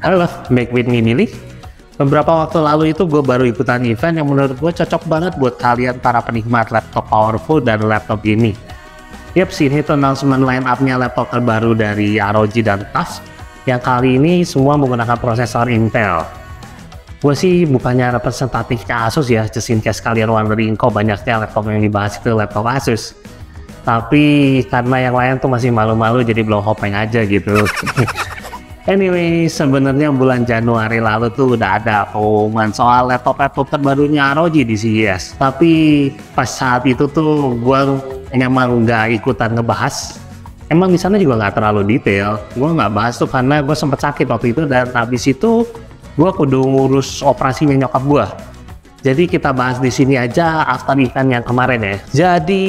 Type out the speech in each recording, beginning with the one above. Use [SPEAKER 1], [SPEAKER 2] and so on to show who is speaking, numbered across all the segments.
[SPEAKER 1] Halo, back with me Billy. Beberapa waktu lalu itu gue baru ikutan event yang menurut gue cocok banget buat kalian para penikmat laptop powerful dan laptop gaming. Yap, sini tuh announcement line up-nya laptop terbaru dari ROG dan TUF yang kali ini semua menggunakan prosesor Intel. Gue sih bukannya representatif ke Asus ya, just in case kalian wondering kok banyaknya laptop yang dibahas itu laptop Asus. Tapi karena yang lain tuh masih malu-malu jadi belum hopeng aja gitu. Anyway, sebenarnya bulan Januari lalu tuh udah ada pengumuman soal laptop terbarunya ROG di CES. Tapi pas saat itu tuh gue emang nggak ikutan ngebahas. Emang di sana juga nggak terlalu detail. Gue nggak bahas tuh karena gue sempet sakit waktu itu, dan habis itu gue kudu ngurus operasinya nyokap gue. Jadi kita bahas di sini aja after event yang kemarin ya. Jadi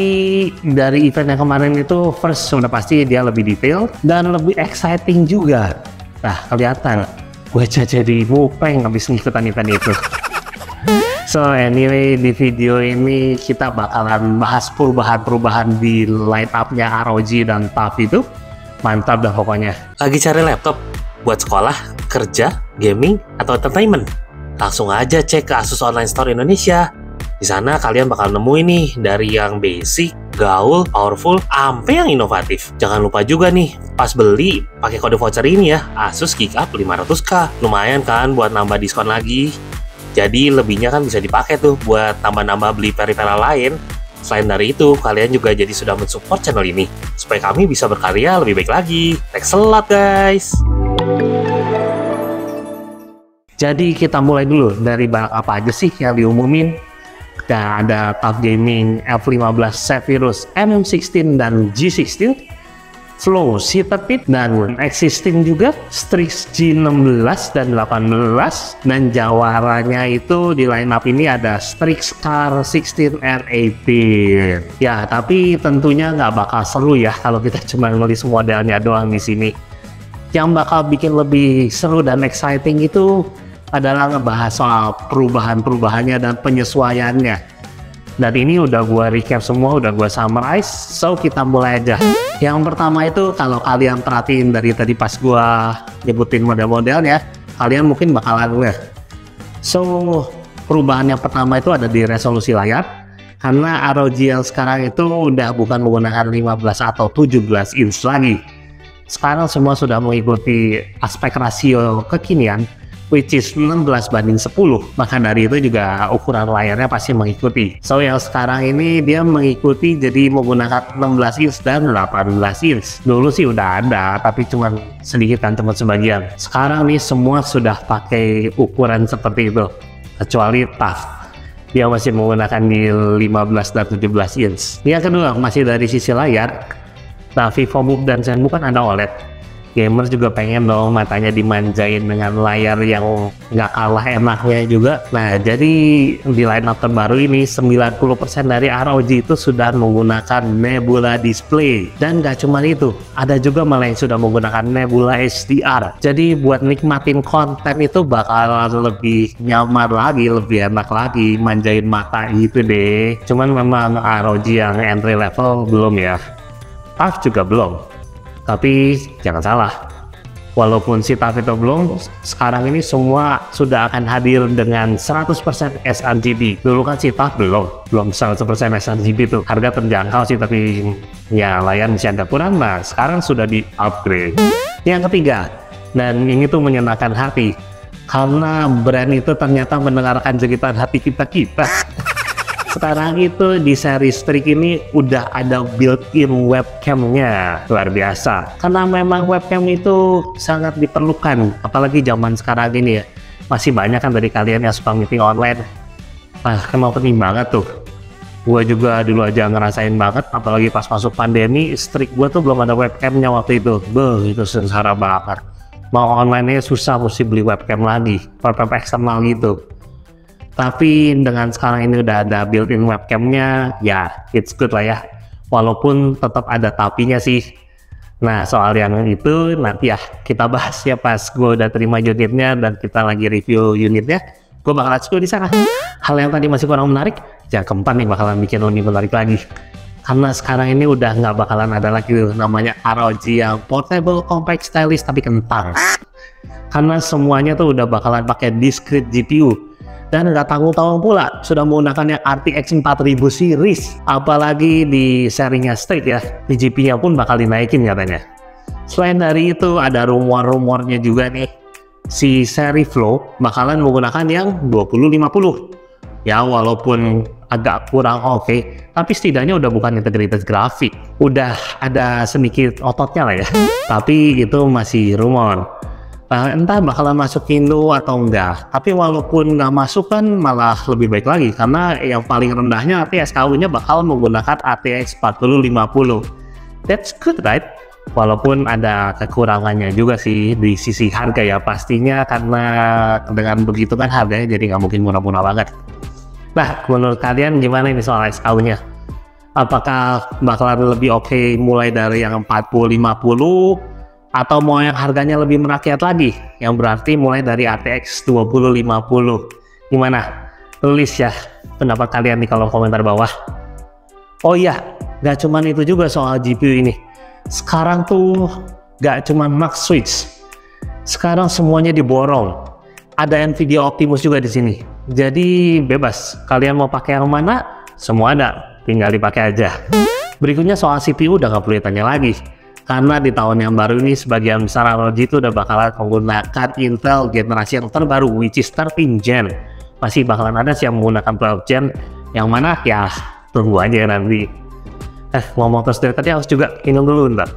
[SPEAKER 1] dari event yang kemarin itu first sudah pasti dia lebih detail dan lebih exciting juga. Nah, kelihatan gue aja jadi mupeng habis ngikutan event itu. So anyway, di video ini kita bakalan bahas perubahan-perubahan di line up-nya ROG dan TUF itu. Mantap dah pokoknya.
[SPEAKER 2] Lagi cari laptop buat sekolah, kerja, gaming, atau entertainment? Langsung aja cek ke Asus Online Store Indonesia. Di sana kalian bakal nemuin nih dari yang basic, gaul, powerful, ampe yang inovatif. Jangan lupa juga nih, pas beli pakai kode voucher ini ya, Asus GeekUp 500k. Lumayan kan buat nambah diskon lagi. Jadi lebihnya kan bisa dipakai tuh buat tambah-nambah beli peripheral lain. Selain dari itu, kalian juga jadi sudah mensupport channel ini supaya kami bisa berkarya lebih baik lagi. Thanks a lot guys.
[SPEAKER 1] Jadi kita mulai dulu dari barang apa aja sih yang diumumin. Dan ada TUF Gaming F15 Zephyrus MM16 dan G16, Flow C13 dan X16 juga, Strix G16 dan 18, dan jawaranya itu di line up ini ada Strix Car 16 R18. Ya, tapi tentunya nggak bakal seru ya kalau kita cuma nulis modelnya doang di sini. Yang bakal bikin lebih seru dan exciting itu adalah ngebahas soal perubahan-perubahannya dan penyesuaiannya. Dan ini udah gue recap semua, udah gue summarize, so kita mulai aja. Yang pertama itu kalau kalian perhatiin dari tadi pas gue nyebutin model-modelnya, kalian mungkin bakalan ngeh. So perubahan yang pertama itu ada di resolusi layar, karena ROG yang sekarang itu udah bukan menggunakan 15 atau 17 inch lagi. Sekarang semua sudah mengikuti aspek rasio kekinian, which is 16:10. Maka dari itu juga ukuran layarnya pasti mengikuti. So yang sekarang ini dia mengikuti jadi menggunakan 16 inch dan 18 inch. Dulu sih udah ada, tapi cuma sedikit kan, cuma sebagian. Sekarang nih semua sudah pakai ukuran seperti itu, kecuali TUF. Dia masih menggunakan di 15 dan 17 inch. Yang kedua masih dari sisi layar. Nah, VivoBook dan ZenBook kan ada OLED. Gamers juga pengen dong matanya dimanjain dengan layar yang nggak kalah enaknya juga. Nah, jadi di line up terbaru ini 90% dari ROG itu sudah menggunakan Nebula Display. Dan nggak cuma itu, ada juga malah yang sudah menggunakan Nebula HDR. Jadi buat nikmatin konten itu bakal lebih nyaman lagi, lebih enak lagi, manjain mata gitu deh. Cuman memang ROG yang entry level belum ya. TUF juga belum. Tapi jangan salah, walaupun si TUF itu belum, sekarang ini semua sudah akan hadir dengan 100% sRGB. Dulu kan si TUF belum 100% sRGB tuh. Harga terjangkau sih, tapi ya layar masih ada kurang. Nah, sekarang sudah di upgrade. Yang ketiga, dan ini tuh menyenangkan hati, karena brand itu ternyata mendengarkan jeritan hati kita. Sekarang itu di seri Strix ini udah ada built-in webcamnya. Luar biasa, karena memang webcam itu sangat diperlukan, apalagi zaman sekarang ini ya. Masih banyak kan dari kalian yang suka meeting online. Nah, emang penting banget tuh. Gue juga dulu aja ngerasain banget, apalagi pas masuk pandemi, Strix gue tuh belum ada webcamnya waktu itu. Itu sengsara banget. Mau online-nya susah, mesti beli webcam lagi, webcam eksternal gitu. Tapi dengan sekarang ini udah ada built-in webcamnya, ya it's good lah ya. Walaupun tetap ada tapinya sih. Nah, soal yang itu nanti ya kita bahas ya pas gue udah terima unitnya dan kita lagi review unitnya. Gue bakalan show di sana. Hal yang tadi masih kurang menarik, yang keempat nih bakalan bikin lebih menarik lagi. Karena sekarang ini udah nggak bakalan ada lagi tuh namanya ROG yang portable, compact, stylish tapi kentang. Karena semuanya tuh udah bakalan pakai discrete GPU. Dan nggak tanggung-tanggung pula sudah menggunakan yang RTX 4000 series. Apalagi di serinya straight ya, di GPU-nya pun bakal dinaikin katanya. Selain dari itu ada rumor-rumornya juga nih, si seri Flow bakalan menggunakan yang 2050. Ya walaupun agak kurang oke, tapi setidaknya udah bukan integritas grafik, udah ada sedikit ototnya lah ya. Tapi itu masih rumor. Entah bakalan masuk Indo atau enggak, tapi walaupun nggak masuk kan malah lebih baik lagi, karena yang paling rendahnya RTX KU-nya bakal menggunakan RTX 4050. That's good, right? Walaupun ada kekurangannya juga sih di sisi harga ya pastinya, karena dengan begitu kan harganya jadi nggak mungkin murah-murah banget. Nah, menurut kalian gimana ini soal SKU-nya? Apakah bakalan lebih oke mulai dari yang 4050 atau mau yang harganya lebih merakyat lagi, yang berarti mulai dari RTX 2050? Gimana? Tulis ya pendapat kalian di kolom komentar bawah. Oh iya, nggak cuman itu juga soal GPU ini. Sekarang tuh gak cuma Max Switch, sekarang semuanya diborong. Ada Nvidia Optimus juga di sini. Jadi bebas, kalian mau pakai yang mana, semua ada, tinggal dipakai aja. Berikutnya soal CPU udah gak perlu ditanya lagi, karena di tahun yang baru ini sebagian besar ROG itu udah bakalan menggunakan Intel generasi yang terbaru, which is 13 Gen. Masih bakalan ada sih yang menggunakan 12 Gen, yang mana ya tunggu aja nanti. Ngomong terus dari tadi harus juga minum dulu ntar.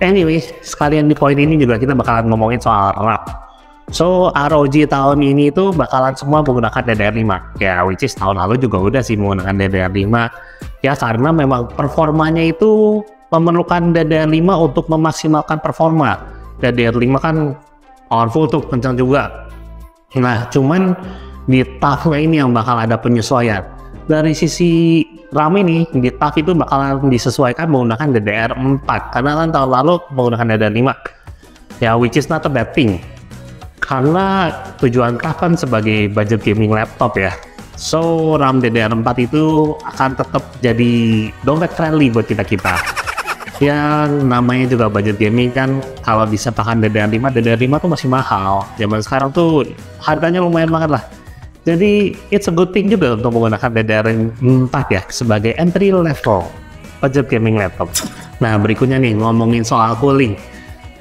[SPEAKER 1] Anyway, sekalian di poin ini juga kita bakalan ngomongin soal RAM. So, ROG tahun ini tuh bakalan semua menggunakan DDR5. Ya, which is tahun lalu juga udah sih menggunakan DDR5. Ya, karena memang performanya itu memerlukan DDR5 untuk memaksimalkan performa. DDR5 kan powerful tuh, kencang juga. Nah, cuman di TUF ini yang bakal ada penyesuaian. Dari sisi RAM ini, di TUF itu bakalan disesuaikan menggunakan DDR4, karena kan tahun lalu menggunakan DDR5. Ya, which is not a bad thing. Karena tujuan TUF kan sebagai budget gaming laptop ya. So, RAM DDR4 itu akan tetap jadi dompet friendly buat kita-kita. Ya, namanya juga budget gaming kan, kalau bisa pakai DDR5 tuh masih mahal. Zaman sekarang tuh harganya lumayan banget lah. Jadi, it's a good thing juga untuk menggunakan DDR4 ya, sebagai entry level budget gaming laptop. Nah, berikutnya nih, ngomongin soal cooling.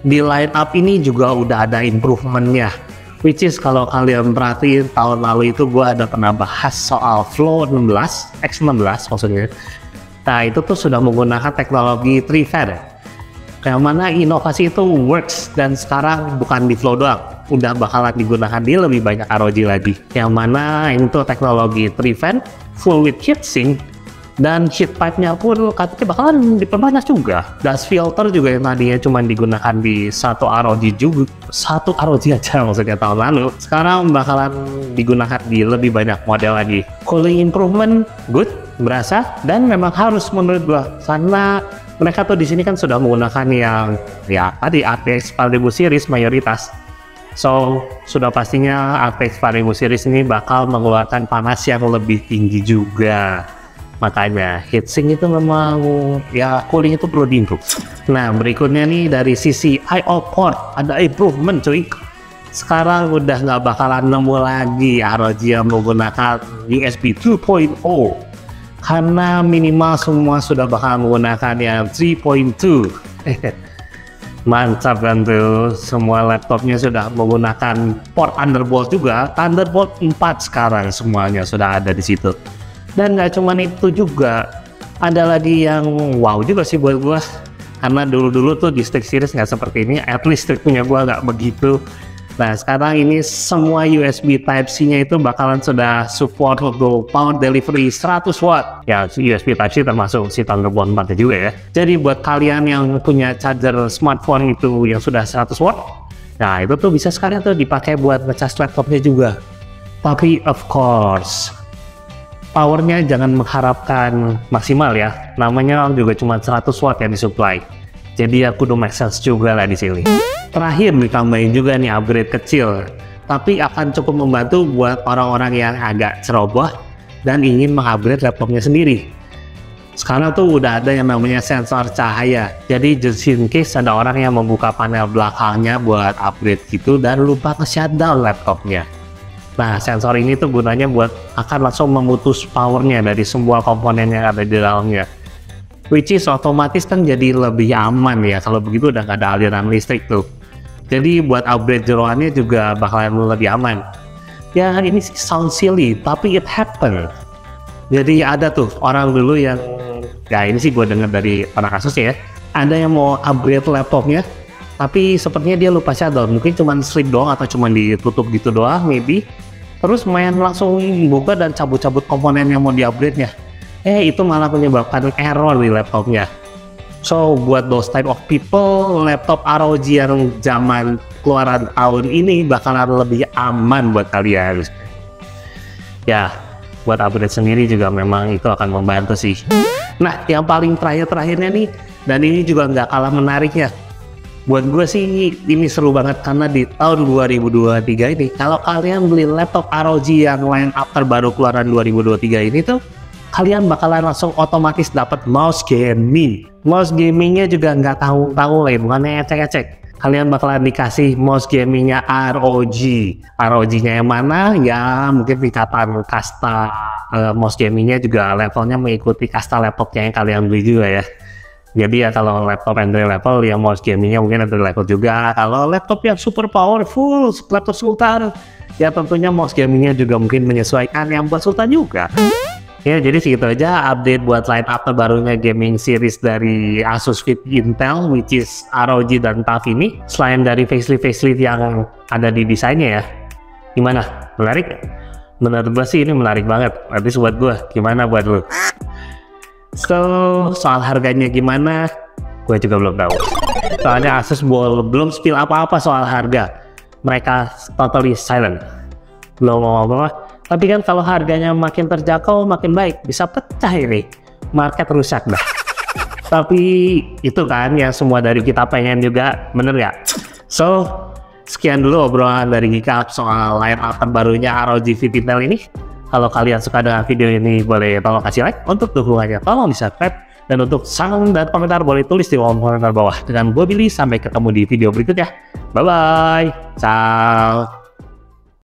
[SPEAKER 1] Di line up ini juga udah ada improvementnya. Which is kalau kalian perhatiin, tahun lalu itu gue ada pernah bahas soal Flow 16, X16 maksudnya. Nah, itu tuh sudah menggunakan teknologi 3 fan. Yang mana inovasi itu works, dan sekarang bukan di Flow doang, udah bakalan digunakan di lebih banyak ROG lagi. Yang mana itu teknologi 3 fan, full with heatsink, dan heat pipe-nya pun katanya bakalan diperbanyak juga. Dust filter juga yang tadinya cuma digunakan di satu ROG aja maksudnya tahun lalu, sekarang bakalan digunakan di lebih banyak model lagi. Cooling improvement good, berasa, dan memang harus menurut gua, karena mereka tuh di sini kan sudah menggunakan yang ya tadi RTX 4000 series mayoritas. So, sudah pastinya RTX 4000 series ini bakal mengeluarkan panas yang lebih tinggi juga. Makanya heatsink itu memang ya cooling itu perlu diimprove. Nah, berikutnya nih dari sisi I/O port ada improvement cuy. Sekarang udah nggak bakalan nemu lagi ROG yang menggunakan USB 2.0. Karena minimal semua sudah bakal menggunakan yang 3.2. Mantap kan tuh, semua laptopnya sudah menggunakan port Thunderbolt juga. Thunderbolt 4 sekarang semuanya sudah ada di situ. Dan nggak cuma itu juga, ada lagi yang wow juga sih buat gua. Karena dulu-dulu tuh di Strix Series nggak seperti ini, at least Strix punya gua nggak begitu. Nah, sekarang ini semua USB Type-C-nya itu bakalan sudah support untuk power delivery 100 watt. Ya, USB Type-C termasuk si Thunderbolt 4 juga ya. Jadi buat kalian yang punya charger smartphone itu yang sudah 100 watt, nah itu tuh bisa sekalian tuh dipakai buat ngecas laptopnya juga. Tapi of course, powernya jangan mengharapkan maksimal ya. Namanya juga cuma 100 watt yang disupply. Jadi ya kudu make sense juga lah di sini. Terakhir ditambahin juga nih upgrade kecil, tapi akan cukup membantu buat orang-orang yang agak ceroboh dan ingin mengupgrade laptopnya sendiri. Sekarang tuh udah ada yang namanya sensor cahaya. Jadi just in case ada orang yang membuka panel belakangnya buat upgrade gitu dan lupa nge-shutdown laptopnya. Nah, sensor ini tuh gunanya buat akan langsung memutus powernya dari semua komponen yang ada di dalamnya. Which is otomatis kan jadi lebih aman ya, kalau begitu udah nggak ada aliran listrik tuh. Jadi buat upgrade jeroannya juga bakalan lebih aman. Ya ini sih sound silly, tapi it happen. Jadi ada tuh orang dulu yang, ya ini sih gue denger dari orang kasusnya ya, ada yang mau upgrade laptopnya, tapi sepertinya dia lupa shutdown, mungkin cuma sleep doang atau cuma ditutup gitu doang maybe. Terus main langsung buka dan cabut-cabut komponen yang mau di-upgrade-nya. Itu malah menyebabkan error di laptopnya. So buat those type of people, laptop ROG yang zaman keluaran tahun ini bakalan lebih aman buat kalian. Ya, buat upgrade sendiri juga memang itu akan membantu sih. Nah, yang paling terakhirnya nih, dan ini juga nggak kalah menariknya. Buat gue sih ini seru banget karena di tahun 2023 ini, kalau kalian beli laptop ROG yang line up terbaru keluaran 2023 ini tuh, kalian bakalan langsung otomatis dapat mouse gaming. Mouse gamingnya juga nggak tahu-tahu lah, bukannya ecek-ecek. Kalian bakalan dikasih mouse gamingnya ROG. ROG-nya yang mana? Ya mungkin tingkatan kasta mouse gamingnya juga levelnya mengikuti kasta laptopnya yang kalian beli juga ya. Jadi ya kalau laptop entry level ya mouse gamingnya mungkin entry level juga. Kalau laptop yang super powerful, laptop Sultan, ya tentunya mouse gamingnya juga mungkin menyesuaikan yang buat Sultan juga. Ya jadi segitu aja update buat line up terbarunya gaming series dari Asus with Intel, which is ROG dan TUF ini. Selain dari facelift yang ada di desainnya ya, gimana? Menarik? Menurut gue sih ini menarik banget. Berarti buat gue, gimana buat lu? So, soal harganya gimana? Gue juga belum tahu. Soalnya Asus belum spill apa-apa soal harga. Mereka totally silent. Belum ngomong-ngomong. Tapi kan kalau harganya makin terjangkau, makin baik. Bisa pecah ini. Market rusak dah. Tapi itu kan yang semua dari kita pengen juga. Bener ya? So, sekian dulu obrolan dari Geek soal line up terbarunya ROG with Intel ini. Kalau kalian suka dengan video ini, boleh tolong kasih like. Untuk dukungannya, tolong di subscribe. Dan untuk saran dan komentar, boleh tulis di kolom komentar bawah. Dengan gue Billy, sampai ketemu di video berikutnya. Bye-bye. Ciao.